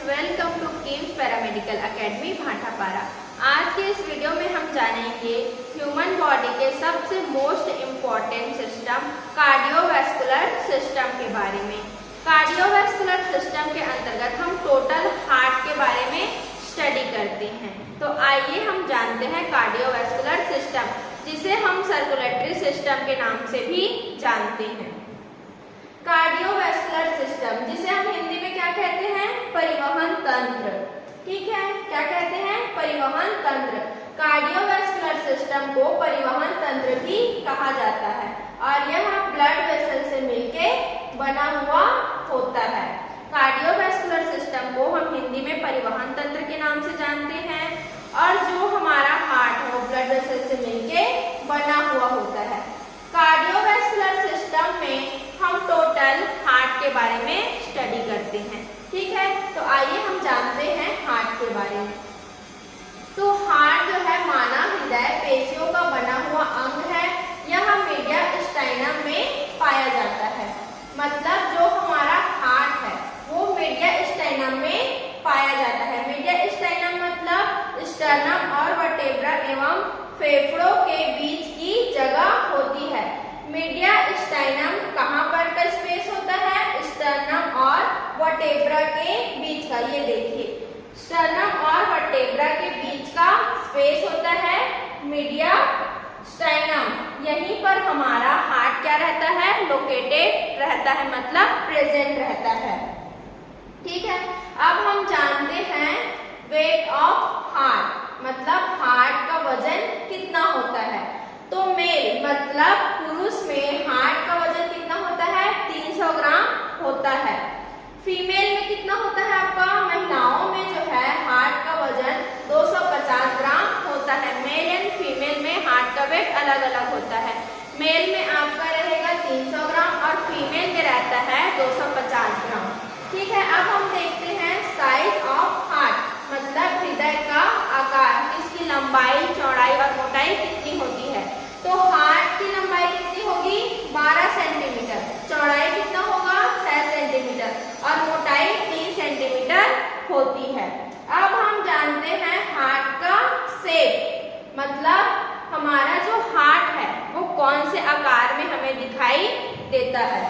Welcome to KIMS paramedical academy Bhatapara. आज के इस वीडियो में हम जानेंगे ह्यूमन बॉडी के सबसे most important system cardiovascular system के बारे में। कार्डियोवैस्कुलर सिस्टम के अंतर्गत हम टोटल हार्ट के बारे में स्टडी करते हैं। तो आइए हम जानते हैं कार्डियोवैस्कुलर सिस्टम, जिसे हम सर्कुलेटरी सिस्टम के नाम से भी जानते हैं। कार्डियोवैस्कुलर सिस्टम, जिसे हम हिंदी में क्या कहते हैं? परिवहन तंत्र। ठीक है, क्या कहते हैं? परिवहन तंत्र। कार्डियोवैस्कुलर सिस्टम को परिवहन तंत्र भी कहा जाता है और यह ब्लड वेसल से मिलके बना हुआ होता है। कार्डियोवैस्कुलर सिस्टम को हम हिंदी में परिवहन तंत्र के नाम से जानते हैं और जो हमारा हार्ट है वो ब्लड वेसल से मिलके बना हुआ होता है। कार्डियोवैस्कुलर सिस्टम में हम टोटल हार्ट के बारे में स्टडी करते हैं। ठीक है, तो आइए हम जानते हैं हार्ट के बारे में। तो हार्ट जो है मानव हृदय पेशियों का बना हुआ अंग है। यह मीडियस्टाइनम में पाया जाता है। मतलब जो हमारा हार्ट है वो मीडियस्टाइनम में पाया जाता है। मीडियस्टाइनम मतलब स्टर्नम और वर्टेब्रा एवं फेफड़ों के बीच की जगह होती है। मीडियस्टाइनम कहाँ पर का स्पेस होता है? स्टर्नम और वर्टेब्रा के बीच का। ये देखिए, स्टर्नम और वर्टेब्रा के बीच का स्पेस होता है मीडियस्टाइनम। यहीं पर हमारा हार्ट क्या रहता है? लोकेटेड रहता है, मतलब प्रेजेंट रहता है। ठीक है, अब हम जानते हैं वेट ऑफ हार्ट, मतलब हार्ट का वजन कितना होता है। तो मेल मतलब पुरुष में हार्ट का वजन कितना होता है? 300 ग्राम होता है। फीमेल में कितना होता है आपका? महिलाओं में जो है हार्ट का वजन 250 ग्राम होता है। मेल एंड फीमेल में हार्ट का वेट अलग अलग होता है। मेल में आपका रहेगा 300 ग्राम और फीमेल में रहता है 250 ग्राम। ठीक है, अब हम देखते हैं साइज ऑफ हार्ट, मतलब हृदय का आकार, इसकी लंबाई, चौड़ाई और मोटाई कितनी होती है। तो हार्ट की लंबाई कितनी होगी? 12 सेंटीमीटर। चौड़ाई कितना होगा? 6 सेंटीमीटर और मोटाई 3 सेंटीमीटर होती है। अब हम जानते हैं हार्ट का शेप, मतलब हमारा जो हार्ट है वो कौन से आकार में हमें दिखाई देता है।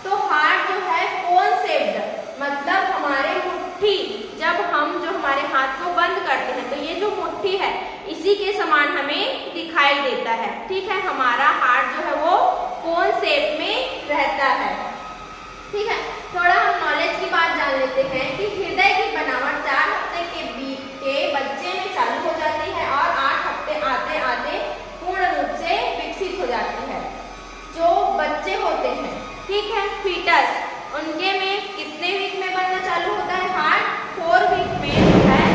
तो हार्ट जो है कोन शेप्ड, मतलब हमारे मुट्ठी, जब हम जो हमारे हाथ को बंद करते हैं तो ये जो मुट्ठी है इसी के समान हमें दिखाई देता है। ठीक है, हमारा हार्ट जो है वो कोन शेप में रहता है। ठीक है, थोड़ा हम नॉलेज की बात जान लेते हैं कि हृदय की बनावट 4 हफ्ते के बच्चे में चालू हो जाती है और 8 हफ्ते आते आते पूर्ण रूप से विकसित हो जाती है। जो बच्चे होते हैं, ठीक है, फीटस, उनके में कितने वीक में बनना चालू होता है हार्ट? 4 वीक में जो है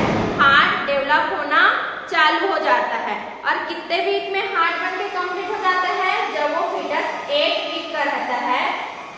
हार्ट डेवलप होना चालू हो जाता है। और कितने वीक में हार्ट बनके कंप्लीट हो जाता है? जब वो फीटस 8 वीक का रहता है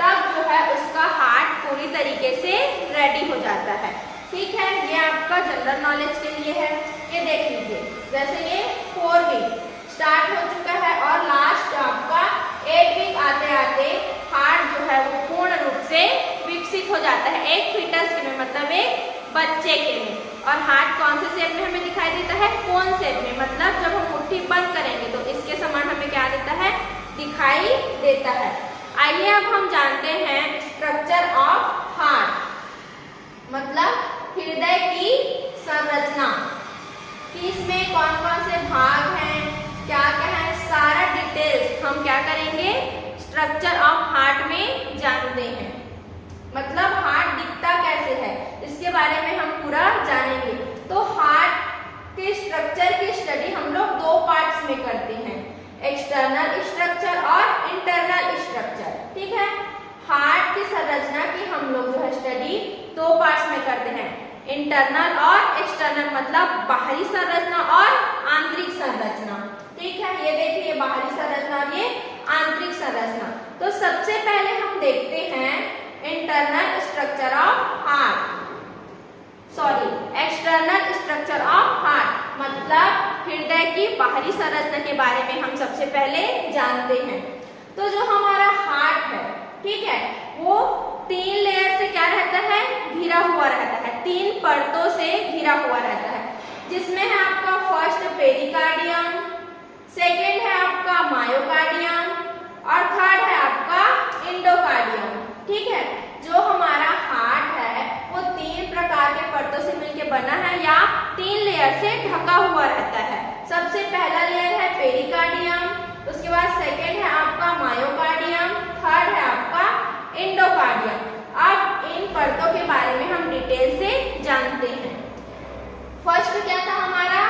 तब जो है उसका हार्ट पूरी तरीके से रेडी हो जाता है। ठीक है, ये आपका जनरल नॉलेज के लिए है। ये देख लीजिए, जैसे ये 4 वीक स्टार्ट हो चुका है और लास्ट आपका 8 वीक आते आते हार्ट जो है वो पूर्ण रूप से विकसित हो जाता है। एक फीटस के में, मतलब एक बच्चे के में। और हार्ट कौन से शेप में हमें दिखाई देता है? कोन शेप में, मतलब जब हम मुट्ठी बंद करेंगे तो इसके समान हमें क्या देता है? दिखाई देता है। आइए अब हम जानते हैं स्ट्रक्चर ऑफ हार्ट, मतलब हृदय की संरचना, कि इसमें कौन कौन से भाग हैं, क्या क्या है, सारा डिटेल्स हम क्या करेंगे? स्ट्रक्चर ऑफ हार्ट में जानते हैं। मतलब हार्ट दिखता कैसे है इसके बारे में हम पूरा जानेंगे। तो हार्ट के स्ट्रक्चर की स्टडी हम लोग 2 पार्ट्स में करते हैं, एक्सटर्नल स्ट्रक्चर और इंटरनल स्ट्रक्चर। ठीक है, हार्ट की संरचना की हम लोग जो है स्टडी 2 पार्ट्स में करते हैं, इंटरनल और एक्सटर्नल, मतलब बाहरी संरचना और आंतरिक संरचना। ठीक है, ये देखिए बाहरी संरचना और ये आंतरिक संरचना। तो सबसे पहले हम देखते हैं internal structure of heart, external structure of heart, मतलब हृदय की बाहरी संरचना के बारे में हम सबसे पहले जानते हैं। तो जो हमारा हार्ट है, ठीक है, वो 3 लेयर से क्या रहता है? घिरा हुआ हुआ रहता है, 3 परतों से घिरा हुआ रहता है, जिसमें है आपका फर्स्ट पेरिकार्डियम, सेकेंड है आपका मायोकार्डियम और थर्ड है आपका एंडोकार्डियम। ठीक है, जो हमारा हार्ट है वो 3 प्रकार के परतों से मिलकर बना है या 3 लेयर से ढका हुआ रहता है। सबसे पहला लेयर है पेरिकार्डियम, उसके बाद सेकेंड है आपका मायोकार्डियम, थर्ड है आपका एंडोकार्डियम। अब इन परतों के बारे में हम डिटेल से जानते हैं। फर्स्ट क्या था हमारा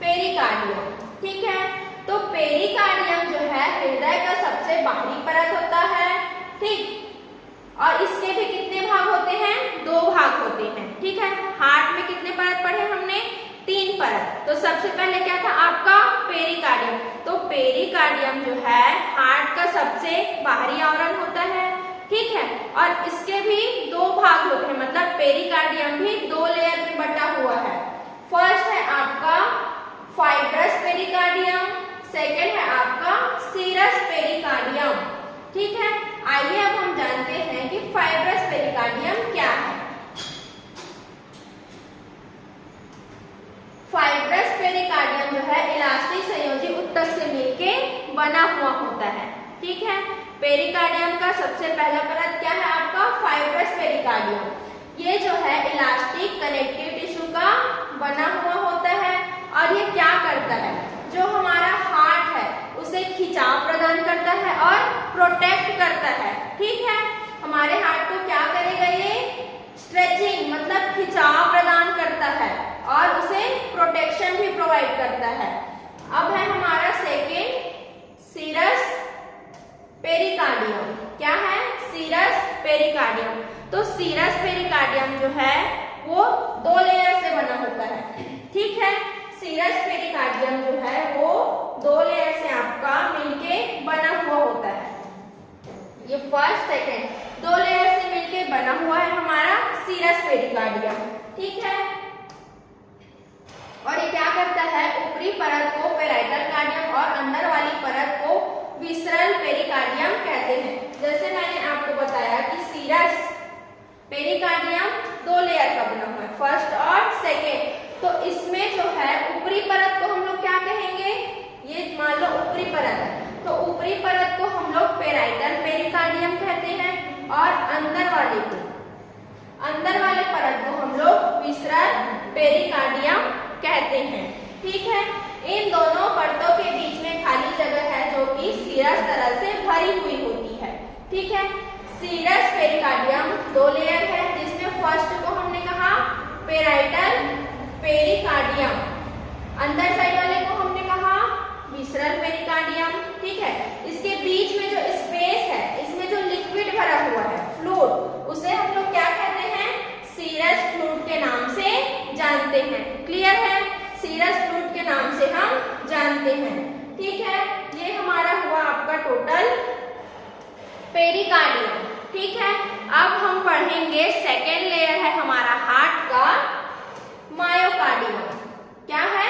पेरिकार्डियम। ठीक है, तो पेरिकार्डियम जो है हृदय का सबसे बाहरी परत होता है। ठीक, और इसके भी कितने भाग होते हैं? 2 भाग होते हैं। ठीक है, हार्ट में कितने परत पढ़े हमने? 3 परत। तो सबसे पहले क्या था आपका पेरिकार्डियम। तो पेरिकार्डियम जो है हार्ट का सबसे बाहरी आवरण होता है। ठीक है, और इसके भी 2 भाग होते हैं, मतलब पेरिकार्डियम भी 2 लेयर में बटा हुआ है। फर्स्ट है आपका फाइब्रस पेरिकार्डियम, सेकेंड है आपका सीरस पेरिकार्डियम। ठीक है, आइए अब हम जानते हैं कि फाइब्रस पेरिकार्डियम क्या है। फाइब्रस पेरिकार्डियम जो है इलास्टिक संयोजी ऊतक से मिलके बना हुआ होता है। ठीक है, पेरिकार्डियम का सबसे पहला परत क्या है आपका? Fibrous pericardium. ये जो है इलास्टिक कनेक्टिव टिश्यू का बना हुआ होता है और ये क्या करता है? जो हमारा हार्ट है उसे खिंचाव प्रदान करता है और प्रोटेक्ट करता है। ठीक है, हमारे हार्ट को क्या करेगा? ये स्ट्रेचिंग मतलब खिंचाव प्रदान करता है और उसे प्रोटेक्शन भी प्रोवाइड करता है। अब है हमारा सेकेंड सीरस पेरिकार्डियम। क्या है? Serous pericardium. तो सीरस पेरिकार्डियम जो है वो 2 लेयर से बना होता है। ठीक है, सीरस पेरिकार्डियम जो है वो 2 लेयर से आपका मिलके बना हुआ होता है। ये फर्स्ट सेकेंड 2 लेयर से मिलके बना हुआ है हमारा सीरस पेरिकार्डियम। ठीक है, और ये क्या करता है? ऊपरी परत को पेराइटल कार्डियम और अंदर वाली परत को विसरल पेरिकार्डियम कहते हैं। जैसे मैंने आपको बताया कि सीरस पेरिकार्डियम 2 लेयर का बना हुआ है, फर्स्ट और सेकेंड। तो इसमें जो है ऊपरी परत को हम लोग क्या कहेंगे? ये मान लो ऊपरी परत है, तो ऊपरी परत को हम लोग पेराइटल पेरिकार्डियम कहते हैं और अंदर वाले परत को हम लोग विसरल पेरिकार्डियम कहते हैं। ठीक है, इन दोनों परतों के बीच में खाली जगह है जो कि सीरस तरल से भरी हुई होती है। ठीक है, सीरस पेरिकार्डियम 2 लेयर है, जिसमें फर्स्ट को हमने कहा पेराइटल पेरिकार्डियम, अंदर साइड वाले को हमने कहा विसरल पेरिकार्डियम। ठीक है, इसके बीच में जो स्पेस है, इसमें जो लिक्विड भरा हुआ है फ्लूइड, उसे हम लोग क्या कहते हैं? सीरस फ्लूइड के नाम से जानते हैं। क्लियर है? सीरस फ्लूइड के नाम से हम जानते हैं। ठीक है, ये हमारा हुआ आपका टोटल पेरिकार्डियम। ठीक है, अब हम पढ़ेंगे सेकेंड लेयर है हमारा हार्ट का मायोकार्डियम। क्या है?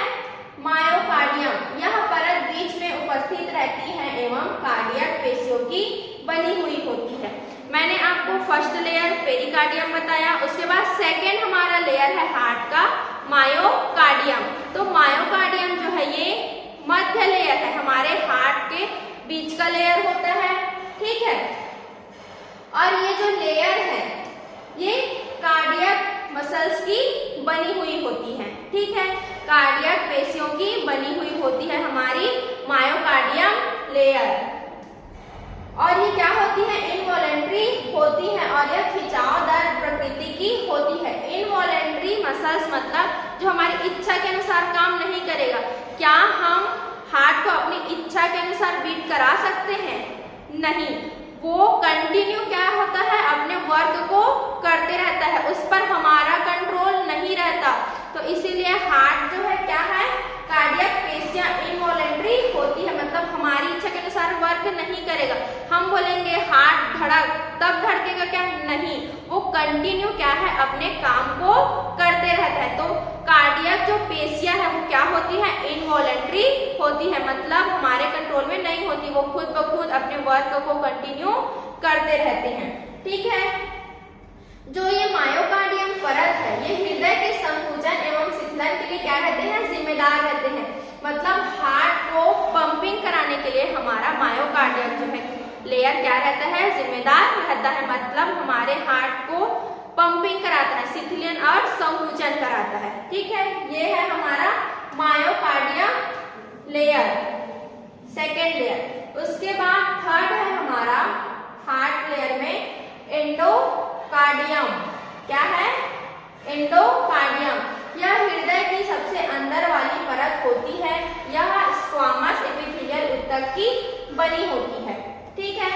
मायोकार्डियम। यह परत बीच में उपस्थित रहती है एवं कार्डियक पेशियों की बनी हुई होती है। मैंने आपको फर्स्ट लेयर पेरिकार्डियम बताया, उसके बाद सेकेंड हमारा लेयर है हार्ट का मायोकार्डियम। तो मायोकार्डियम जो है ये मध्य लेयर है, हमारे हार्ट के बीच का लेयर होता है। ठीक है, और ये जो लेयर है ये कार्डियक मसल्स की बनी हुई होती है। ठीक है, कार्डियक पेशियों की बनी हुई होती है हमारी मायोकार्डियम लेयर। और ये क्या होती है? इनवॉलेंट्री होती है और यह खिंचावदार प्रकृति की होती है। इनवॉलेंट्री मसल्स मतलब जो हमारी इच्छा के अनुसार काम नहीं करेगा। क्या हम हार्ट को अपनी इच्छा के अनुसार बीट करा सकते हैं? नहीं, वो कंटिन्यू क्या होता है? अपने वर्क को करते रहता है, उस पर हमारा कंट्रोल नहीं रहता। तो इसीलिए हार्ट जो है क्या है? कार्डियक पेशियां इनवॉलेंट्री होती है, मतलब हमारी इच्छा के अनुसार वर्क नहीं करेगा। हम बोलेंगे हार्ट धड़क, तब धड़केगा क्या? नहीं, वो कंटिन्यू क्या है? अपने काम को करते रहता है। तो कार्डियक जो पेशियां है वो क्या होती है? इनवॉलेंट्री होती है, मतलब हमारे कंट्रोल में नहीं होती, वो खुद ब खुद अपने वर्क को कंटिन्यू करते रहते हैं। ठीक है, जो ये मायोकार्डियम सिथिलन के लिए क्या रहते हैं, जिम्मेदार रहते हैं। मतलब हार्ट को पंपिंग कराने के लिए हमारा मायोकार्डियम जो है लेयर क्या रहता है, जिम्मेदार रहता है। मतलब हमारे हार्ट को पंपिंग कराता है, शिथिलन और संकुचन कराता है। ठीक है, ये है हमारा मायोकार्डियम लेयर, सेकेंड लेयर। उसके बाद थर्ड है हमारा हार्ट लेयर में एंडोकार्डियम। क्या है, एंडोकार्डियम। यह हृदय की सबसे अंदर वाली परत होती है। यह स्क्वामस एपिथेलियल ऊतक की बनी होती है। ठीक है,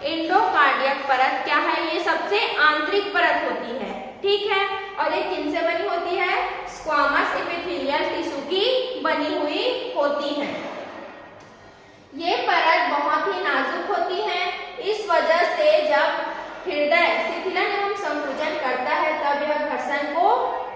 एंडोकार्डियक परत क्या है, ये सबसे आंतरिक परत होती है। ठीक है, और ये किनसे बनी होती है, स्क्वामस एपिथेलियल टिश्यू की बनी हुई होती है। ये परत बहुत ही नाजुक होती है। इस वजह से जब हृदय शिथिलन एवं संकुचन करता है तब यह घर्षण को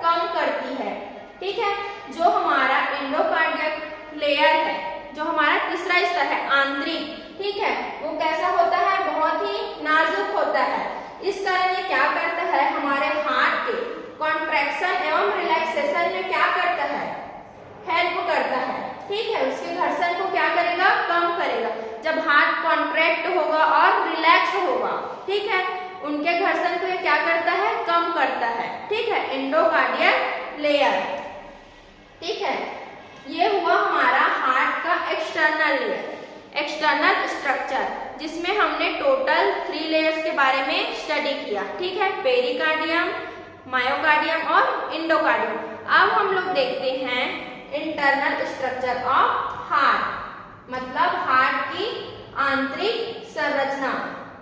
कम करती है। ठीक है, जो हमारा एंडोकार्डियक लेयर है, जो हमारा तीसरा स्तर है आंतरिक, ठीक है, वो कैसा होता है, बहुत ही नाजुक होता है। इस कारण ये क्या करता है, हमारे हार्ट के कॉन्ट्रैक्शन एवं रिलैक्सेशन में क्या करता है, हेल्प करता है। ठीक है, उसके घर्षण को क्या करेगा, कम करेगा। जब हार्ट कॉन्ट्रैक्ट होगा और रिलैक्स होगा, ठीक है, उनके घर्षण को ये क्या करता है, कम करता है। ठीक है, एंडोकार्डियक लेयर। ठीक है, ये हुआ हमारा हार्ट का एक्सटर्नल लेयर, एक्सटर्नल स्ट्रक्चर, जिसमें हमने टोटल 3 लेयर्स के बारे में स्टडी किया। ठीक है, पेरिकार्डियम, मायोकार्डियम और एंडोकार्डियम। अब हम लोग देखते हैं इंटरनल स्ट्रक्चर ऑफ हार्ट, मतलब हार्ट की आंतरिक संरचना,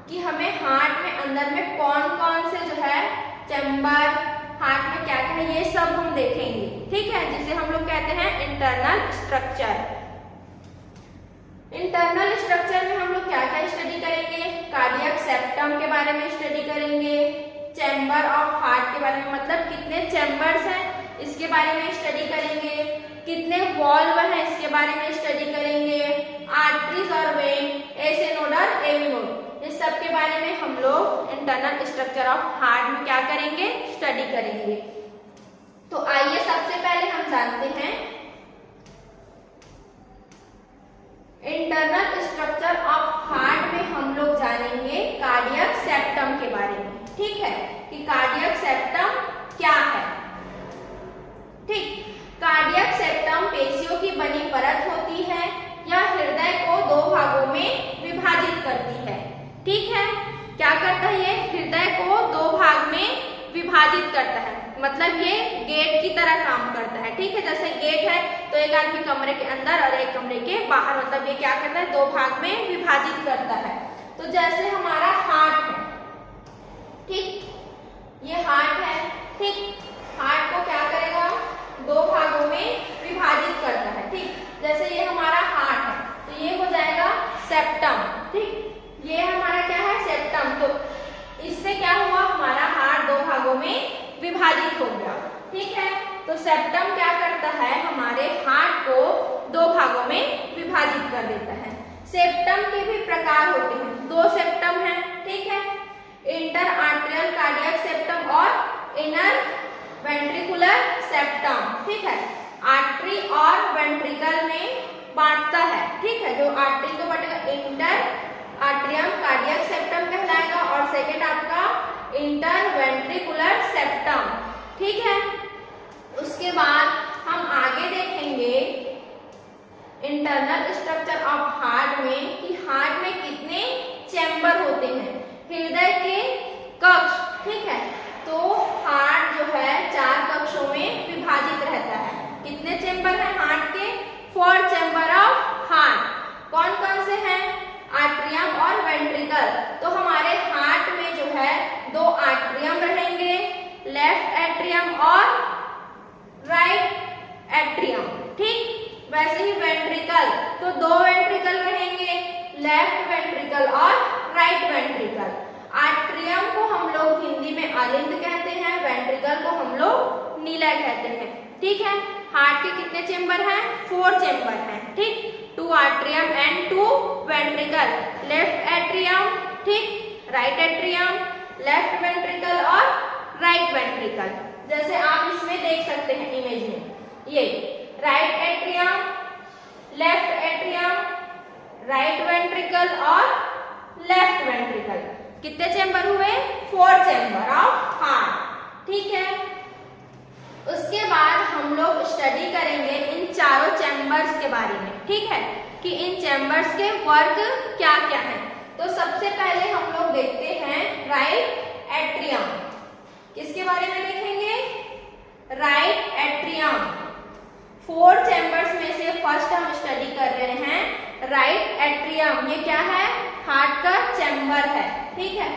कि हमें हार्ट में अंदर में कौन कौन से जो है चैम्बर, हार्ट में क्या क्या है, ये सब हम देखेंगे। ठीक है, जिसे हम लोग कहते हैं इंटरनल स्ट्रक्चर। इंटरनल स्ट्रक्चर में हम लोग क्या क्या स्टडी करेंगे, कार्डियक सेप्टम के बारे में स्टडी करेंगे, चैम्बर ऑफ हार्ट के बारे में, मतलब कितने चैम्बर्स हैं इसके बारे में स्टडी करेंगे, कितने वॉल्व हैं इसके बारे में स्टडी करेंगे, आर्टरीज और वेन, ऐसे नोड और एवी नोड, इस सब के बारे में हम लोग इंटरनल स्ट्रक्चर ऑफ हार्ट में क्या करेंगे, स्टडी करेंगे। तो आइए सबसे पहले हम जानते हैं इंटरनल स्ट्रक्चर ऑफ हार्ट में हम लोग जानेंगे कार्डियक सेप्टम के बारे में। ठीक है, कि कार्डियक सेप्टम क्या है। ठीक, कार्डियक सेप्टम पेशियों की बनी परत होती है। यह हृदय को 2 भागों में विभाजित करती है। ठीक है, क्या करता है, ये हृदय को 2 भाग में विभाजित करता है, मतलब ये गेट की तरह काम करता है। ठीक है, जैसे गेट है तो एक आदमी कमरे के अंदर और एक कमरे के बाहर, मतलब ये क्या करता है, 2 भाग में विभाजित करता है। तो जैसे हमारा हार्ट है, ठीक, ये हार्ट है। ठीक, हार्ट को क्या करेगा, 2 भागों में विभाजित करता है। ठीक, जैसे ये हमारा हार्ट है तो ये हो जाएगा सेप्टम। ठीक, ये हमारा क्या है, सेप्टम। तो इससे क्या हुआ, हमारा हार्ट 2 भागों में विभाजित हो गया। ठीक है, तो सेप्टम क्या करता है, हमारे हार्ट को 2 भागों में विभाजित कर देता है। सेप्टम के भी प्रकार होते हैं, 2 सेप्टम हैं। ठीक है, इंटर आर्टरियल कार्डियक सेप्टम और इनर वेंट्रिकुलर सेप्टम। ठीक है, आर्टरी और वेंट्रिकल में बांटता है। ठीक है, जो आर्टरी को बांटेगा इंटर आर्टरियम कार्डियक सेप्टम कहलाएगा और सेकेंड आपका इंटर वेंट्रिकुलर सेप्टम। ठीक है, उसके बाद हम आगे देखेंगे इंटरनल स्ट्रक्चर ऑफ हार्ट में कि हार्ट में कितने चैम्बर होते हैं, हृदय के कक्ष। ठीक है, तो हार्ट जो है 4 कक्षों में विभाजित रहता है। कितने चैम्बर हैं हार्ट के, 4 चैम्बर ऑफ हार्ट। कौन कौन से हैं, आर्ट्रियम और वेंट्रिकल। तो हमारे हार्ट में जो है 2 आर्ट्रियम रहेंगे, लेफ्ट एट्रियम और राइट एट्रियम। ठीक, वैसे ही वेंट्रिकल, तो 2 वेंट्रिकल रहेंगे, लेफ्ट वेंट्रिकल और राइट वेंट्रिकल। आर्ट्रियम को हम लोग हिंदी में अलिंद कहते हैं, वेंट्रिकल को हम लोग नीला कहते हैं। ठीक है, हार्ट के कितने चेंबर हैं, 4 चेंबर हैं। ठीक, 2 atrium and 2 ventricle, left atrium, ठीक, राइट एट्रियम, लेफ्ट वेंट्रिकल और राइट वेंट्रिकल। जैसे आप इसमें देख सकते हैं इमेज में, ये right atrium, left atrium, right ventricle और लेफ्ट वेंट्रिकल। कितने चैम्बर हुए? 4 चैम्बर ऑफ हार्ट। ठीक है, उसके बाद हम लोग स्टडी करेंगे इन चारों चैम्बर्स के बारे में। ठीक है, कि इन चैम्बर्स के वर्क क्या क्या है। तो सबसे पहले हम लोग देखते हैं राइट एट्रियम। किसके बारे में देखेंगे? Right atrium. 4 चैम्बर्स में से फर्स्ट हम स्टडी कर रहे हैं राइट एट्रियम। ये क्या है? हार्ट का चैम्बर है। ठीक है,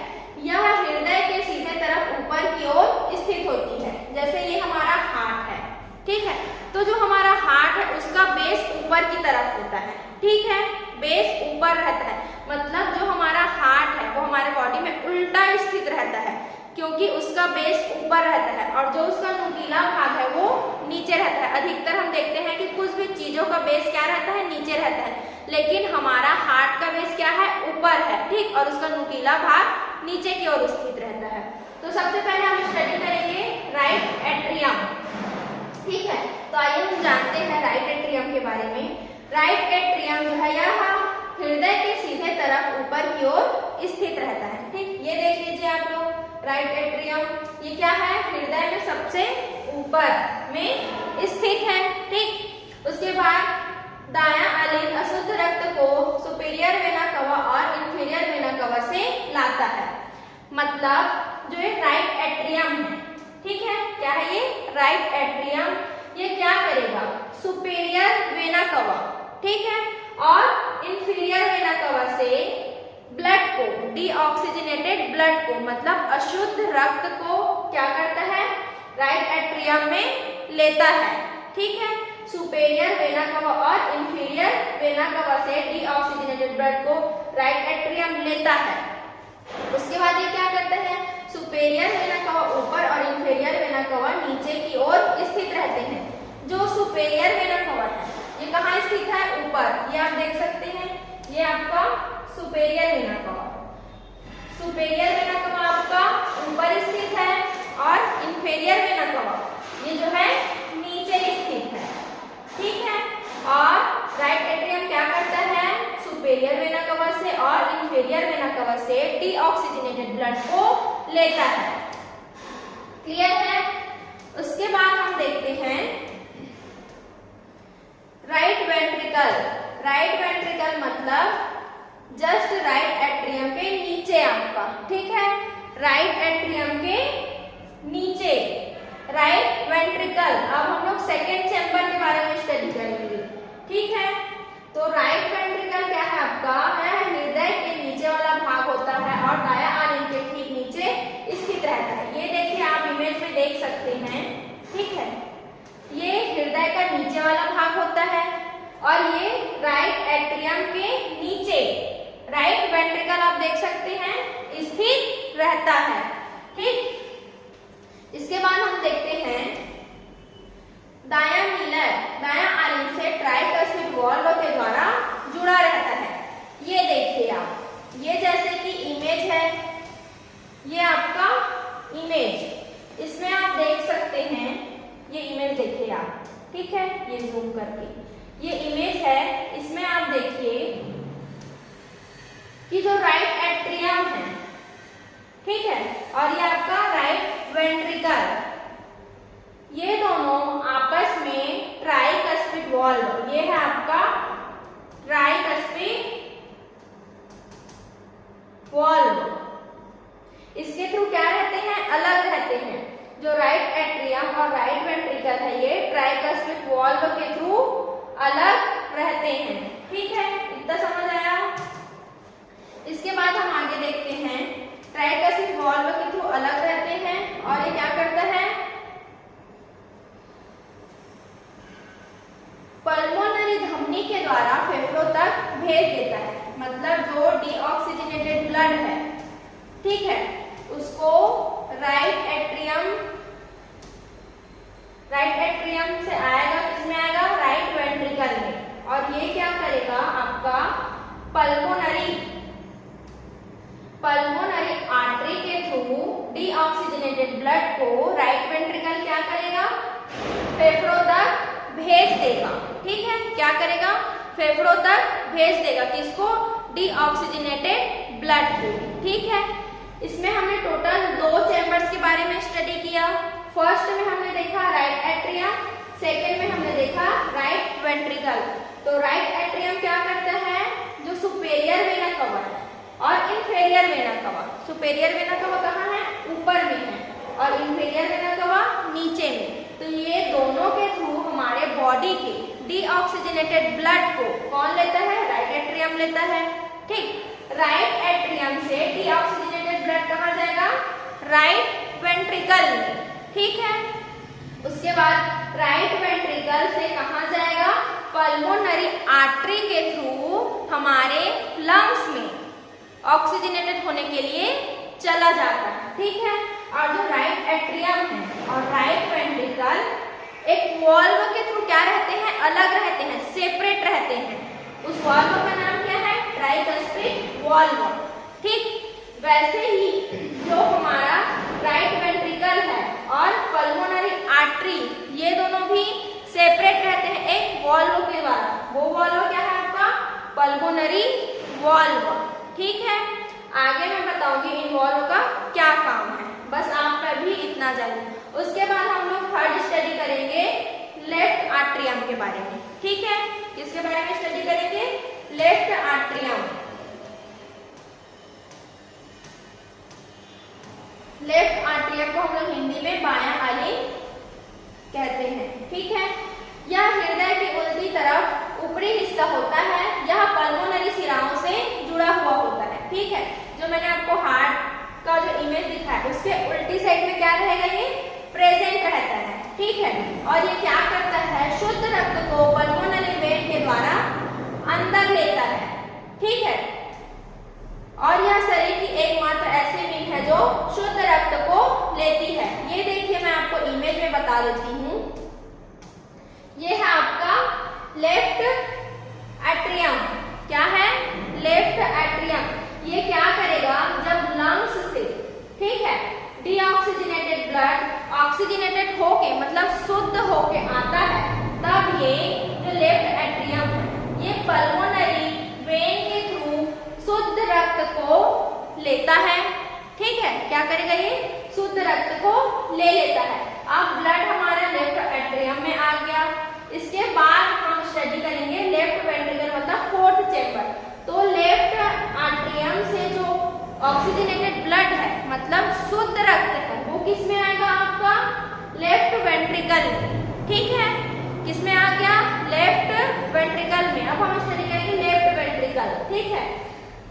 यह हृदय के सीधे तरफ ऊपर की ओर स्थित होती है। जैसे ये हमारा हार्ट है, ठीक है, तो जो हमारा हार्ट है उसका बेस ऊपर की तरफ होता है। ठीक है, बेस ऊपर रहता है, मतलब जो हमारा हार्ट है वो हमारे बॉडी में उल्टा स्थित रहता है, क्योंकि उसका बेस ऊपर रहता है और जो उसका नुकीला भाग है वो नीचे रहता है। अधिकतर हम देखते हैं कि कुछ भी चीजों का बेस क्या रहता है? नीचे रहता है, लेकिन हमारा हार्ट का बेस क्या है? ऊपर है। ठीक, और उसका नुकीला भाग नीचे की ओर स्थित रहता है। तो सबसे पहले हम स्टडी करेंगे राइट एट्रियम। ठीक है, तो आइए हम जानते हैं राइट एट्रियम के बारे में। राइट एट्रियम जो है यह हृदय के सीधे तरफ ऊपर की ओर स्थित रहता है। ठीक, ये देख लीजिए आप लोग राइट एट्रियम, ये क्या है? हृदय में सबसे ऊपर में स्थित है। ठीक, उसके बाद दायां अलिंद अशुद्ध रक्त को सुपीरियर वेना कवा और इंफीरियर वेना कवा से लाता है। मतलब जो ये राइट एट्रियम है, ठीक है, क्या है ये? Right atrium. ये क्या करेगा? सुपीरियर वेना कवा, ठीक है, और इंफीरियर वेना कवा से ब्लड को, डीऑक्सीजनेटेड ब्लड को, मतलब अशुद्ध रक्त को क्या करता है? राइट एट्रियम में लेता है। ठीक है, सुपेरियर वेना कवा और इंफीरियर वेना कवा से डीऑक्सीजनेटेड ब्लड को राइट एट्रियम लेता है। उसके बाद ये क्या करता है? सुपेरियर वेना कवा ऊपर और इंफीरियर वेना कवा नीचे की ओर स्थित रहते हैं। जो सुपेरियर वेना कवा है ये कहाँ स्थित है? ऊपर। ये आप देख सकते हैं, ये आपका सुपेरियर वेना कवा। सुपेरियर वेना कवा आपका ऊपर स्थित है और इंफीरियर वेना कवा ये जो है नीचे स्थित है। ठीक है, और राइट एट्रियम क्या करता है? सुपेरियर वेना कवा से और इंफीरियर वेना कवा से डीऑक्सीजनेटेड ब्लड को लेता है। क्लियर है? उसके बाद हम देखते हैं राइट वेंट्रिकल। राइट वेंट्रिकल मतलब जस्ट राइट एट्रियम के नीचे आपका। ठीक है, राइट एट्रियम के नीचे राइट वेंट्रिकल। अब हम लोग सेकेंड चैम्बर के बारे में स्टडी करेंगे। ठीक है, तो राइट वेंट्रिकल क्या है आपका? हृदय के नीचे वाला भाग होता है और दायां आलिंद के ठीक नीचे स्थित रहता है। ये देखिए, आप इमेज में देख सकते हैं। ठीक है, ये हृदय का नीचे वाला भाग होता है और ये राइट एट्रियम के नीचे राइट वेंट्रिकल आप देख सकते हैं स्थित रहता है। ठीक, इसके बाद हम देखते हैं दायां मीलर दायां आलिंद से ट्राइकस्पिड वॉल्व के द्वारा जुड़ा रहता है। ये देखिए आप, ये जैसे कि इमेज है, ये आपका इमेज, इसमें आप देख सकते हैं, ये इमेज देखिए आप। ठीक है, ये जूम करके ये इमेज है, इसमें आप देखिए कि जो राइट एट्रियम है, ठीक है, और ये आपका राइट वेंट्रिकल, ये दोनों आपस में ट्राइकस्पिड वॉल्व, ये है आपका ट्राइकस्पिड वॉल्व, इसके थ्रू क्या रहते हैं? अलग रहते हैं। जो राइट एट्रियम और राइट वेंट्रिकल है ये ट्राइकस्पिड वॉल्व के थ्रू अलग रहते हैं। ठीक है, इतना समझ आया? इसके बाद हम आगे देखते हैं ट्राइकस्पिड वॉल्व के थ्रू अलग रहते हैं और ये क्या करता है? पल्मोनरी धमनी के द्वारा फेफड़ों तक भेज देता है। मतलब जो डीऑक्सीजनेटेड ब्लड है, ठीक है, उसको राइट एट्रियम से आएगा, किसमें आएगा? राइट वेंट्रिकल में, और ये क्या करेगा? आपका पल्मोनरी आर्टरी के थ्रू डीऑक्सीजनेटेड ब्लड को राइट वेंट्रिकल क्या करेगा? फेफड़ों तक भेज देगा। ठीक है, क्या करेगा? फेफड़ों तक भेज देगा। किसको? डीऑक्सीजनेटेड ब्लड को। ठीक है, इसमें हमने टोटल 2 चैम्बर्स के बारे में स्टडी किया। फर्स्ट में हमने देखा राइट एट्रियम, सेकेंड में हमने देखा राइट वेंट्रिकल। तो राइट एट्रियम क्या करता है? जो सुपेरियर वेना कवा है और इंफेरियर वेना कवा। सुपेरियर वेना कवा कहाँ है? ऊपर में है, और इंफेरियर वेना कवा नीचे में। तो ये दोनों के थ्रू हमारे बॉडी के डीऑक्सीजनेटेड ब्लड को कौन लेता है? राइट एट्रियम लेता है। ठीक, राइट एट्रियम से डीऑक्सीजनेटेड ब्लड कहाँ जाएगा? राइट वेंट्रिकल में। ठीक है, उसके बाद राइट वेंट्रिकल से कहाँ जाएगा? पल्मोनरी आर्टरी के थ्रू हमारे लंग्स में ऑक्सीजनेटेड होने के लिए चला जाता है। ठीक है, और जो राइट एट्रियम है और राइट वेंट्रिकल एक वॉल्व के थ्रू क्या रहते हैं? अलग रहते हैं, सेपरेट रहते हैं। उस वॉल्व का नाम क्या है? Tricuspid valve. ठीक, वैसे ही जो हमारा राइट वेंट्रिकल है और पल्मोनरी आर्टरी, ये दोनों भी सेपरेट रहते हैं एक वॉल्व के द्वारा। वो वॉल्व क्या है आपका? Pulmonary valve. ठीक है, आगे मैं बताऊंगी इन वॉल्व का क्या काम है, बस आप अभी इतना जानिए। उसके बाद हम लोग थर्ड स्टडी करेंगे लेफ्ट आर्ट्रियम के बारे में। ठीक है, किसके बारे में स्टडी करेंगे? Left atrium. लेफ्ट आर्ट्रियम को हम लोग हिंदी में बायां आलिन कहते हैं। ठीक है, यह हृदय की उल्टी तरफ ऊपरी हिस्सा होता है। यह पल्मोनरी सिराओं से जुड़ा हुआ होता है। ठीक है, जो मैंने आपको हार्ट का जो इमेज दिखा है उसके उल्टी साइड में क्या रहेगा? ये प्रेजेंट रहता है। ठीक है, और ये क्या करता है? शुद्ध रक्त को पल्मोनरी वेन के द्वारा अंदर लेता है। ठीक है, और यह शरीर की एकमात्र ऐसी वेन है जो शुद्ध रक्त को लेती है। ये देखिए, मैं आपको इमेज में बता देती हूँ। ये है आपका लेफ्ट एट्रियम। क्या है? Left atrium. ये क्या करेगा? जब लंग्स से, ठीक है, डीऑक्सीजनेटेड ब्लड ऑक्सीजनेटेड होके मतलब शुद्ध होके आता है, तब ये जो लेफ्ट एट्रियम है ये पल्मोनरी वेन के थ्रू शुद्ध रक्त को लेता है। ठीक है, क्या करेगा? ये शुद्ध रक्त को ले लेता है। अब ब्लड हमारा लेफ्ट एट्रियम में आ गया। इसके बाद हम स्टडी करेंगे लेफ्ट वेंट्रिकल मतलब फोर्थ चैम्बर। तो लेफ्ट आर्ट्रियम से जो ऑक्सीजनेटेड ब्लड है मतलब शुद्ध रक्त है वो किस में आएगा? आपका लेफ्ट वेंट्रिकल में। ठीक है, किस में आ गया? लेफ्ट वेंट्रिकल में। अब हम स्टडी करेंगे लेफ्ट वेंट्रिकल। ठीक है,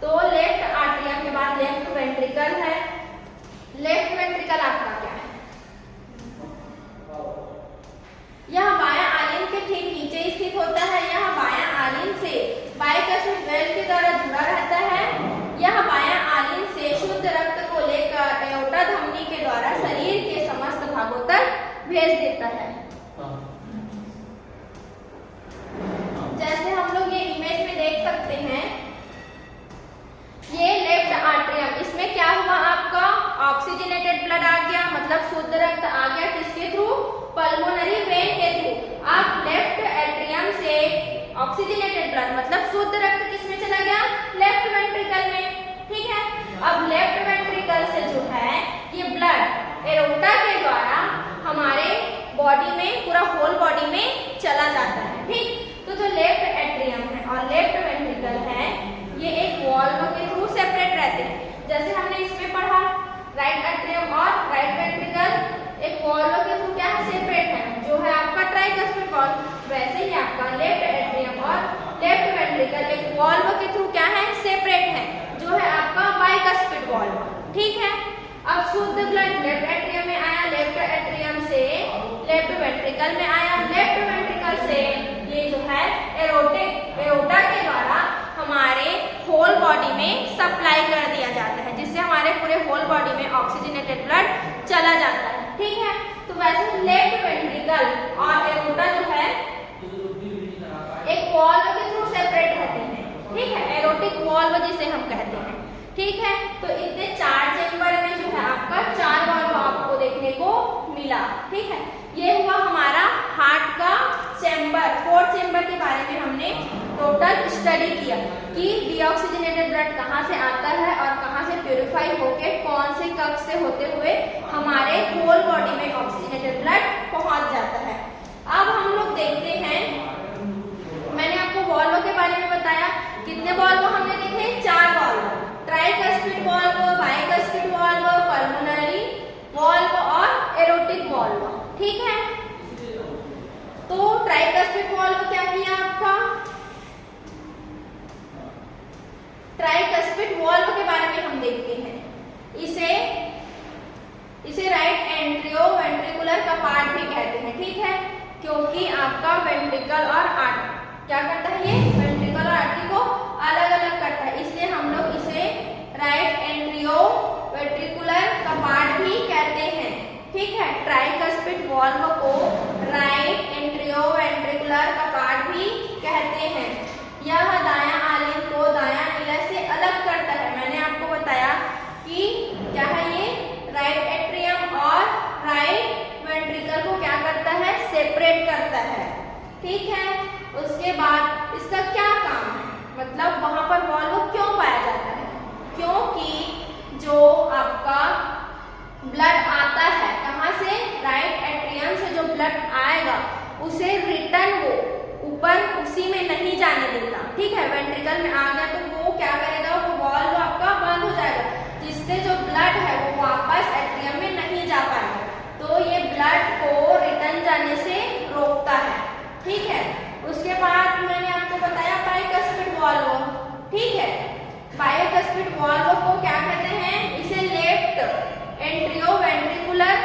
तो लेफ्ट आर्ट्रियम के बाद लेफ्ट वेंट्रिकल है। लेफ्ट वेंट्रिकल आपका क्या है? यह बायां आलिन के ठीक नीचे स्थित होता है। यह बायां आलिन से बाइकस्पिड वेल्व के द्वारा जुड़ा रहता है। यह बायां आलिन से शुद्ध रक्त को लेकर एओर्टा धमनी के द्वारा शरीर के समस्त भागों तक भेज देता है। जैसे हम लोग ये इमेज में देख सकते हैं, ये लेफ्ट आर्ट्रियम, इसमें क्या हुआ? आपका ऑक्सीजनेटेड ब्लड आ गया मतलब शुद्ध रक्त आ गया। किसके थ्रू? पल्मोनरी वेन के थ्रू। अब लेफ्ट एट्रियम से ऑक्सीजनेटेड ब्लड मतलब शुद्ध रक्त किसमें चला गया? लेफ्ट वेंट्रिकल में। ठीक है, अब लेफ्ट वेंट्रिकल से जो है ये ब्लड एरोटा के द्वारा हमारे बॉडी में, पूरा होल बॉडी में चला जाता है। ठीक, तो जो लेफ्ट एट्रियम है और लेफ्ट वेंट्रिकल है ये एक वॉल्व के थ्रू सेपरेट रहते हैं। जैसे हमने इसमें पढ़ा राइट एट्रियम और राइट वेंट्रिकल एक वॉल्व के थ्रू क्या है? सेपरेट है, जो है आपका ट्राइकस्पिड वॉल्व। वैसे ही आपका लेफ्ट एट्रियम और लेफ्ट वेंट्रिकल एक वॉल्व के थ्रू क्या है? सेपरेट है, जो है आपका बाइकस्पिड वॉल्व। ठीक है, अब शुद्ध ब्लड लेफ्ट एट्रियम में आया, लेफ्ट एट्रियम से लेफ्ट वेंट्रिकल में आया, लेफ्ट वेंट्रिकल से ये जो है एरोटा के द्वारा हमारे होल बॉडी में सप्लाई कर दिया जाता है, जिससे हमारे पूरे होल बॉडी में ऑक्सीजनेटेड ब्लड चला जाता है। ठीक है, तो वैसे लेफ्ट वेंट्रिकल और एरोटा जो है एक वॉल्व के थ्रू सेपरेट रहते हैं। ठीक है, एरोटिक वॉल्व जिसे हम कहते हैं। ठीक है, तो इतने 4 चैम्बर में जो है आपका 4 वॉल्व आपको देखने को मिला। ठीक है, ये हुआ हमारा हार्ट का चेंबर, 4 चेंबर के बारे में हमने टोटल स्टडी किया कि डीऑक्सीजनेटेड ब्लड कहाँ से आता है और कहाँ से प्यूरिफाई होके कौन से कक्ष से होते हुए हमारे होल बॉडी में ऑक्सीजनेटेड ब्लड पहुंच जाता है। अब हम लोग देखते हैं, मैंने आपको वॉल्व के बारे में बताया, कितने वॉल्व हमने देखे, 4 valve, tricuspid valve, bicuspid valve, pulmonary valve और एरोटिक वॉल्व। ठीक है, तो ट्राइकस्पिड वॉल्व क्या किया आपका, ट्राइकस्पिड वॉल्व के बारे में हम देखते हैं। इसे राइट एंट्रियो वेंट्रिकुलर कपार्ट भी कहते हैं। ठीक है, क्योंकि आपका वेंट्रिकल और क्या करता है, ये वेंट्रिकल और आर्टरी को अलग अलग करता है, इसलिए हम लोग इसे राइट एंट्रियो वेंट्रिकुलर कपार्ट भी कहते हैं। ठीक है, ट्राइकस्पिड वॉल्व को राइट एंट्रियो वेंट्रिकुलर कपार्ट भी कहते हैं। यह दायां आलिंद को दायां इलय से अलग करता है। मैंने आपको बताया कि क्या है, ये राइट एट्रियम और राइट वेंट्रिकल को क्या करता है, सेपरेट करता है। ठीक है, उसके बाद इसका क्या काम है, मतलब वहां पर वॉल्व क्यों पाया जाता है, क्योंकि जो आपका ब्लड आता है कहाँ से, राइट एट्रियम से जो ब्लड आएगा उसे रिटर्न वो ऊपर उसी में नहीं जाने देता। ठीक है, वेंट्रिकल में आ गया तो वो क्या करेगा, वो वॉल्व आपका बंद हो जाएगा, जिससे जो ब्लड है वो वापस एट्रियम में नहीं जा पाएगा, तो ये ब्लड को रिटर्न जाने से रोकता है। ठीक है, उसके बाद मैंने आपको बताया बाइकस्पिड वॉल्व। ठीक है, बाइकस्पिड वॉल्व को क्या कहते हैं, इसे लेफ्ट एंट्रियो वेंट्रिकुलर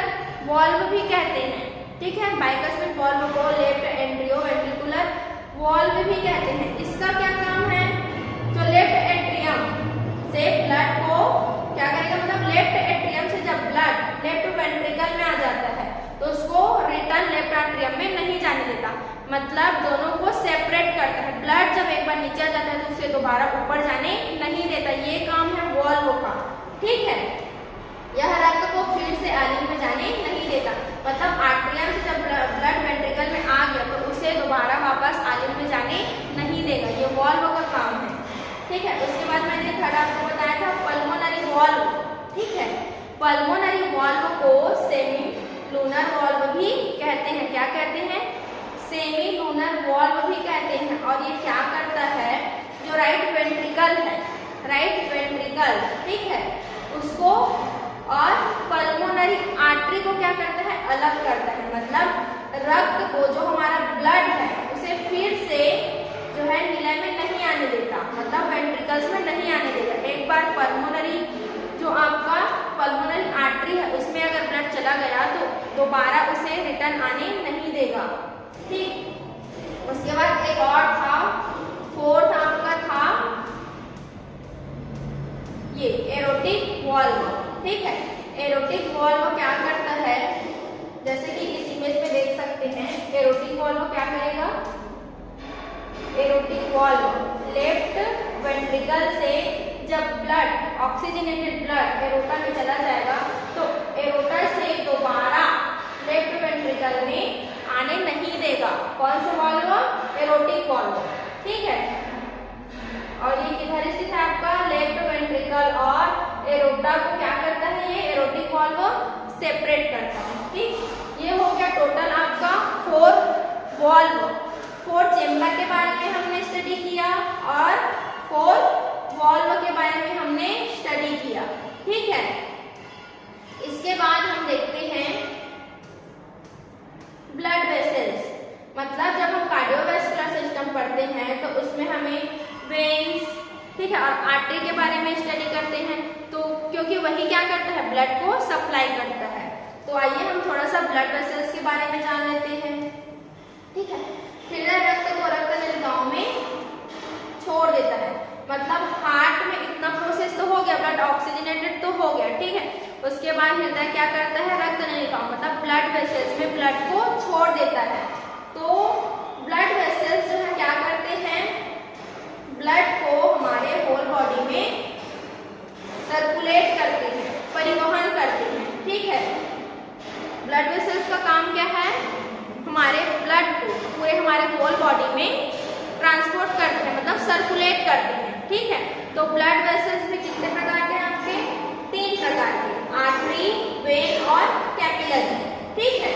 वॉल्व भी कहते हैं। ठीक है, बाइकस्पिड वॉल्व को लेफ्ट एंट्रियो वेंट्रिकुलर वॉल्व भी कहते हैं। इसका क्या काम है, तो लेफ्ट एट्रियम से ब्लड को क्या करेगा, मतलब लेफ्ट एट्रियम से जब ब्लड लेफ्ट वेंट्रिकल में आ जाता है तो उसको रिटर्न लेफ्ट एट्रियम में नहीं जाने देता, मतलब दोनों को सेपरेट करता है। ब्लड जब एक बार नीचे आ जाता है तो उसे दोबारा ऊपर जाने नहीं देता, ये काम है वॉल्व का। ठीक है, यह रक्त को फिर से आलिंद में जाने नहीं देता, मतलब आर्टरियम से जब ब्लड वेंट्रिकल में आ गया तो उसे दोबारा वापस आलिंद में जाने नहीं देगा, ये वॉल्व का काम है। ठीक है, उसके बाद मैंने थर्ड आपको बताया था पल्मोनरी वॉल्व। ठीक है, पल्मोनरी वॉल्व को सेमी लूनर वॉल्व भी कहते हैं। क्या कहते हैं, सेमी लूनर वॉल्व भी कहते हैं। और ये क्या करता है, जो राइट वेंट्रिकल है, राइट वेंट्रिकल, ठीक है, उसको और पल्मोनरी आर्टरी को क्या करता है, अलग करता है, मतलब रक्त को, जो हमारा ब्लड है उसे फिर से जो है निलय में नहीं आने देता, मतलब वेंट्रिकल्स में नहीं आने देगा। एक बार पल्मोनरी जो आपका पल्मोनरी आर्टरी है उसमें अगर ब्लड चला गया तो दोबारा उसे रिटर्न आने नहीं देगा। ठीक, उसके बाद एक और था, फोर्थ आपका था ये एरोटिक वॉल्व। ठीक है, एरोटिक वॉल्व क्या करता है, जैसे कि इस इमेज में देख सकते हैं, एरोटिक वॉल्व क्या करेगा, एरोटिक वॉल्व लेफ्ट वेंट्रिकल से जब ब्लड ऑक्सीजनेटेड ब्लड एरोटा में चला जाएगा तो एरोटा से दोबारा लेफ्ट वेंट्रिकल में आने नहीं देगा। कौन सा वॉल्व, एरोटिक वॉल्व। ठीक है, और ये किधर स्थित है आपका, लेफ्ट वेंट्रिकल और एरोटा को क्या करता है, ये एरोटिक वॉल्व सेपरेट करता है। ठीक, ये हो गया टोटल आपका 4 वॉल्व, 4 चेंबर के बारे में हमने स्टडी किया और 4 वॉल्व के बारे में हमने स्टडी किया। ठीक है, इसके बाद हम देखते हैं ब्लड वेसल्स, मतलब जब हम कार्डियोवैस्कुलर सिस्टम पढ़ते हैं तो उसमें हमें वेन्स, ठीक है, और आर्टरी के बारे में स्टडी करते हैं, तो क्योंकि वही क्या करता है, ब्लड को सप्लाई करता है। तो आइए हम थोड़ा सा ब्लड वेसल्स के बारे में जान लेते हैं। ठीक है, हृदय रक्त को रक्त नलिकाओं में छोड़ देता है, मतलब हार्ट में इतना प्रोसेस तो हो गया, ब्लड ऑक्सीजनेटेड तो हो गया। ठीक है, उसके बाद हृदय क्या करता है, रक्त नलिकाओं मतलब ब्लड वेसल्स में ब्लड को छोड़ देता है। तो ब्लड वेसल्स जो है क्या करते हैं, ब्लड को हमारे होल बॉडी में सर्कुलेट करते हैं, परिवहन करते हैं। ठीक है, ब्लड वेसल्स का काम क्या है, हमारे ब्लड को पूरे हमारे होल बॉडी में ट्रांसपोर्ट करते हैं, मतलब सर्कुलेट करते हैं। ठीक है, तो ब्लड वेसल्स में कितने प्रकार के हैं आपके? 3 प्रकार के, आर्टरी, वेन और कैपिलरी। ठीक है,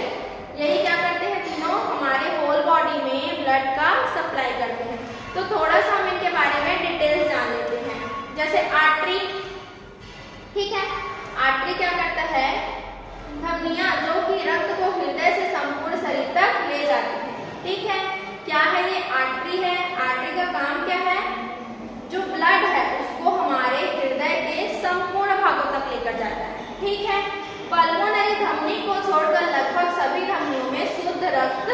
यही क्या करते हैं? तीनों हमारे होल बॉडी में ब्लड का सप्लाई करते हैं। तो थोड़ा सा हम इनके बारे में डिटेल्स जान लेते हैं। जैसे आर्टरी, ठीक है, आर्टरी क्या करता है? धमनियां जो कि रक्त को हृदय से संपूर्ण शरीर तक ले जाती है। ठीक है, क्या है ये? आर्टरी है। आर्टरी का काम क्या है? जो ब्लड है उसको हमारे हृदय के संपूर्ण भागों तक लेकर जाता है। ठीक है, पल्मोनरी धमनी को छोड़कर लगभग सभी धमनियों में शुद्ध रक्त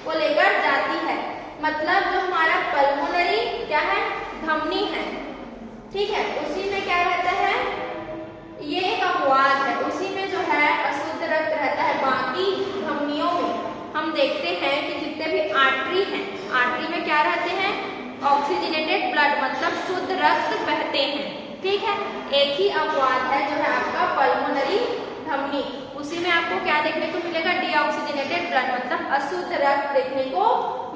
को लेकर जाती है। मतलब जो हमारा पल्मोनरी क्या है? धमनी है। ठीक है, उसी में क्या रहता है? ये एक अपवाद है, उसी में जो है अशुद्ध रक्त रहता है। बाकी धमनियों में हम देखते हैं कि जितने भी आर्टरी हैं, आर्टरी में क्या रहते हैं? ऑक्सीजनेटेड ब्लड, मतलब शुद्ध रक्त बहते हैं। ठीक है, एक ही अपवाद है जो है आपका पल्मोनरी धमनी, उसी में आपको क्या देखने को मिलेगा? डीऑक्सीजनेटेड ब्लड, मतलब अशुद्ध रक्त देखने को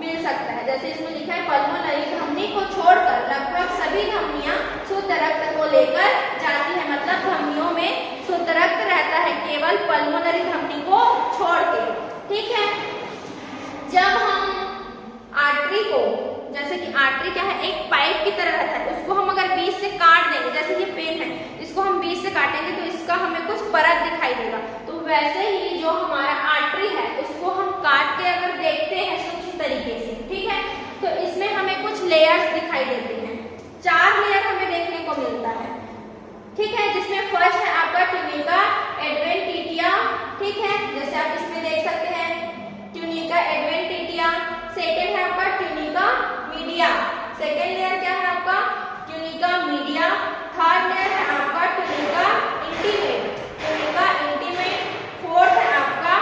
मिल सकता है। जैसे इसमें लिखा है पल्मोनरी धमनी को छोड़कर लगभग सभी धमनियां शुद्ध रक्त को लेकर जाती है, मतलब धमनियों में शुद्ध रक्त रहता है केवल पल्मोनरी धमनी को छोड़ के। ठीक है, जब हम आर्टरी को, जैसे कि आर्टरी क्या है? एक पाइप की तरह रहता है, उसको हम अगर बीच से काट देंगे, जैसे ये पेन है, इसको हम बीच से काटेंगे तो इसका हमें कुछ परत दिखाई देगा। तो वैसे ही जो हमारा आर्टरी है उसको हम काट के अगर देखते हैं सूक्ष्म तरीके से, ठीक है, तो इसमें हमें कुछ लेयर्स दिखाई देते हैं। 4 लेयर हमें देखने को मिलता है। ठीक है, जिसमें फर्स्ट है आपका ट्यूनिका एडवेंटिटिया। ठीक है, जैसे आप इसमें देख सकते हैं ट्यूनिका एडवेंटिटिया। सेकेंड है आपका ट्यूनिका मीडिया। सेकेंड लेयर क्या है आपका? Tunica media. थर्ड लेयर है आपका tunica intimate, tunica intimate. Fourth है आपका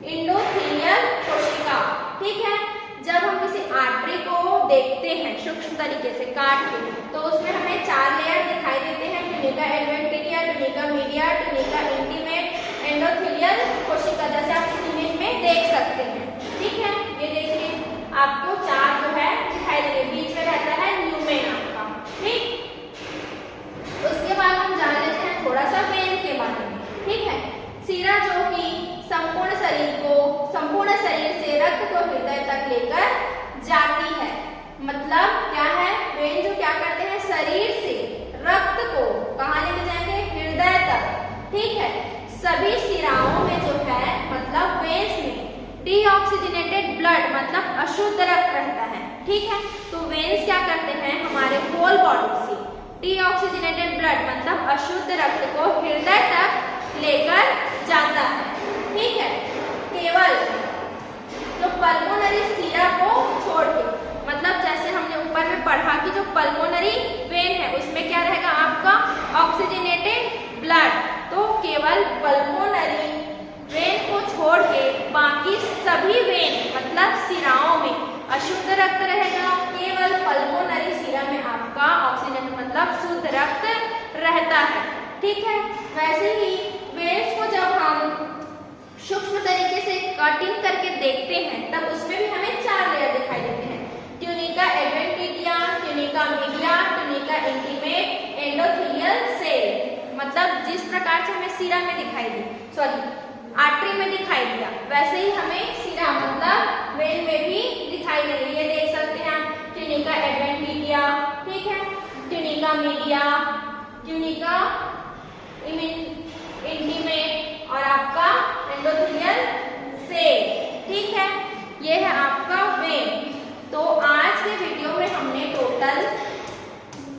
इंडोथेलियल कोशिका। ठीक है, जब हम किसी आर्टरी को देखते हैं सूक्ष्म तरीके से काट के, तो उसमें हमें 4 लेयर दिखाई देते हैं, tunica adventitia, tunica media, tunica intimate, endothelial कोशिका, जैसे आप इस इमेज में देख सकते हैं। ठीक है, ये देखिए आपको 4 जो है दिखाई देंगे, बीच में रहता है ल्यूमेन आपका। ठीक, उसके बाद हम जान लेते हैं थोड़ा सा वेन के बारे में। ठीक है, सिरा जो कि संपूर्ण शरीर से रक्त को हृदय तक लेकर जाती है। मतलब क्या है? वेन जो क्या करते हैं? शरीर से रक्त को कहाँ लेके जाएंगे? हृदय तक। ठीक है, सभी सिराओं में जो है, मतलब वेन्स में डीऑक्सीजनेटेड ब्लड, मतलब अशुद्ध रक्त रहता है। ठीक है, तो वेन्स क्या करते हैं? हमारे होल बॉडी से डीऑक्सीजनेटेड ब्लड, मतलब अशुद्ध रक्त को हृदय तक लेकर जाता है। ठीक है, केवल जो पल्मोनरी सिरा को छोड़ के, मतलब जैसे हमने ऊपर में पढ़ा कि जो पल्मोनरी वेन है उसमें क्या रहेगा आपका? Oxygenated blood. तो केवल पल्मोनरी वेन को छोड़ के बाकी सभी वेन, मतलब सिराओं में अशुद्ध रक्त रहेगा। केवल पल्मोनरी सिरा में आपका ऑक्सीजन, मतलब शुद्ध रक्त रहता है। ठीक है, वैसे ही वेन्स को जब हम सूक्ष्म तरीके से कटिंग करके देखते हैं तब उसमें भी हमें 4 लेयर दिखाई देते हैं, tunica adventitia, tunica media, tunica intimate, endothelial cell. मतलब जिस प्रकार से हमें सिरा में दिखाई दी, आर्टरी में दिखाई दिया, वैसे ही हमें सिरा मतलब वेन में भी दिखाई दे रही है। ये देख सकते हैं आप, ट्यूनिका एडवेंटिटिया, ठीक है, ट्यूनिका मीडिया, ट्यूनिका इंटीमेट और आपका एंडोथेलियल सेल। ठीक है, ये है आपका वेन। तो आज के वीडियो में हमने टोटल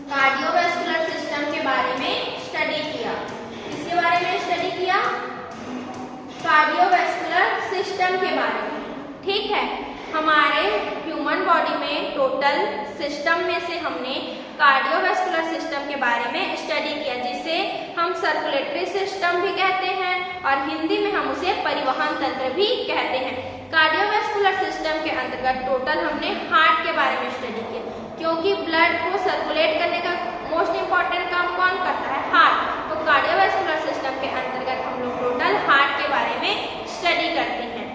कार्डियोवैस्कुलर सिस्टम के बारे में स्टडी किया। किसके बारे में स्टडी किया? कार्डियोवैस्कुलर सिस्टम के बारे में। ठीक है, हमारे ह्यूमन बॉडी में टोटल सिस्टम में से हमने कार्डियोवैस्कुलर सिस्टम के बारे में स्टडी किया, जिसे हम सर्कुलेटरी सिस्टम भी कहते हैं और हिंदी में हम उसे परिवहन तंत्र भी कहते हैं। कार्डियोवैस्कुलर सिस्टम के अंतर्गत टोटल हमने हार्ट के बारे में स्टडी किया, क्योंकि ब्लड को सर्कुलेट करने का मोस्ट इंपॉर्टेंट काम कौन करता है? हार्ट। तो कार्डियोवैस्कुलर सिस्टम के अंतर्गत हम लोग टोटल हार्ट के बारे में स्टडी करते हैं।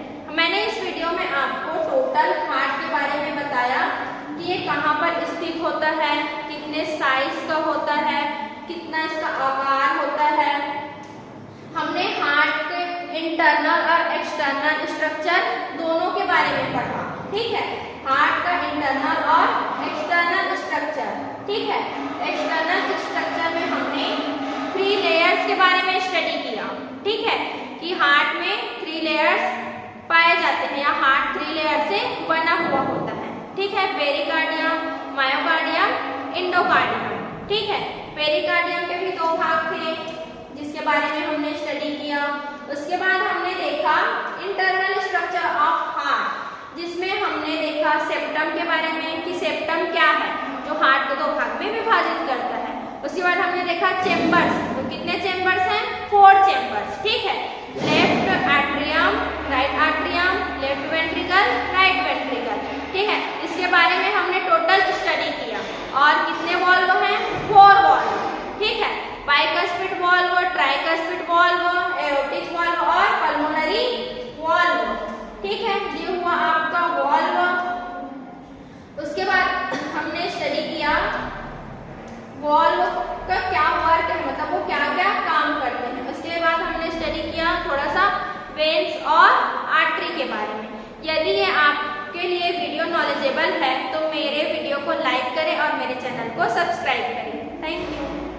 इंटरनल और एक्सटर्नल स्ट्रक्चर दोनों के बारे में पढ़ा। ठीक है, हार्ट का इंटरनल और एक्सटर्नल स्ट्रक्चर। ठीक है, एक्सटर्नल स्ट्रक्चर में हमने 3 लेयर्स के बारे में स्टडी किया। ठीक है, कि हार्ट में 3 लेयर्स पाए जाते हैं या हार्ट 3 लेयर से बना हुआ होता है। ठीक है, पेरिकार्डियम, मायोकार्डियम, एंडोकार्डियम। ठीक है, पेरिकार्डियम के भी 2 भाग थे जिसके बारे में हमने स्टडी किया। उसके बाद हमने देखा इंटरनल स्ट्रक्चर ऑफ हार्ट, जिसमें हमने देखा सेप्टम के बारे में कि सेप्टम क्या है, जो हार्ट को 2 भाग में विभाजित करता है। उसके बाद हमने देखा चेम्बर्स, तो कितने चेम्बर्स हैं? 4 चेम्बर्स। ठीक है, left atrium, right atrium, left ventricle, right ventricle. ठीक है, इसके बारे में हमने टोटल स्टडी किया। और कितने वॉल्व हैं? 4 वॉल्व। ठीक है, bicuspid valve, tricuspid valve, aortic valve और पल्मोनरी वॉल्व। ठीक है, ये हुआ आपका वॉल्व। उसके बाद हमने स्टडी किया वॉल्व का क्या वर्क है, मतलब वो क्या क्या काम करते हैं। उसके बाद हमने स्टडी किया थोड़ा सा वेन्स और आर्टरी के बारे में। यदि ये आपके लिए वीडियो नॉलेजेबल है तो मेरे वीडियो को लाइक करें और मेरे चैनल को सब्सक्राइब करें। Thank you.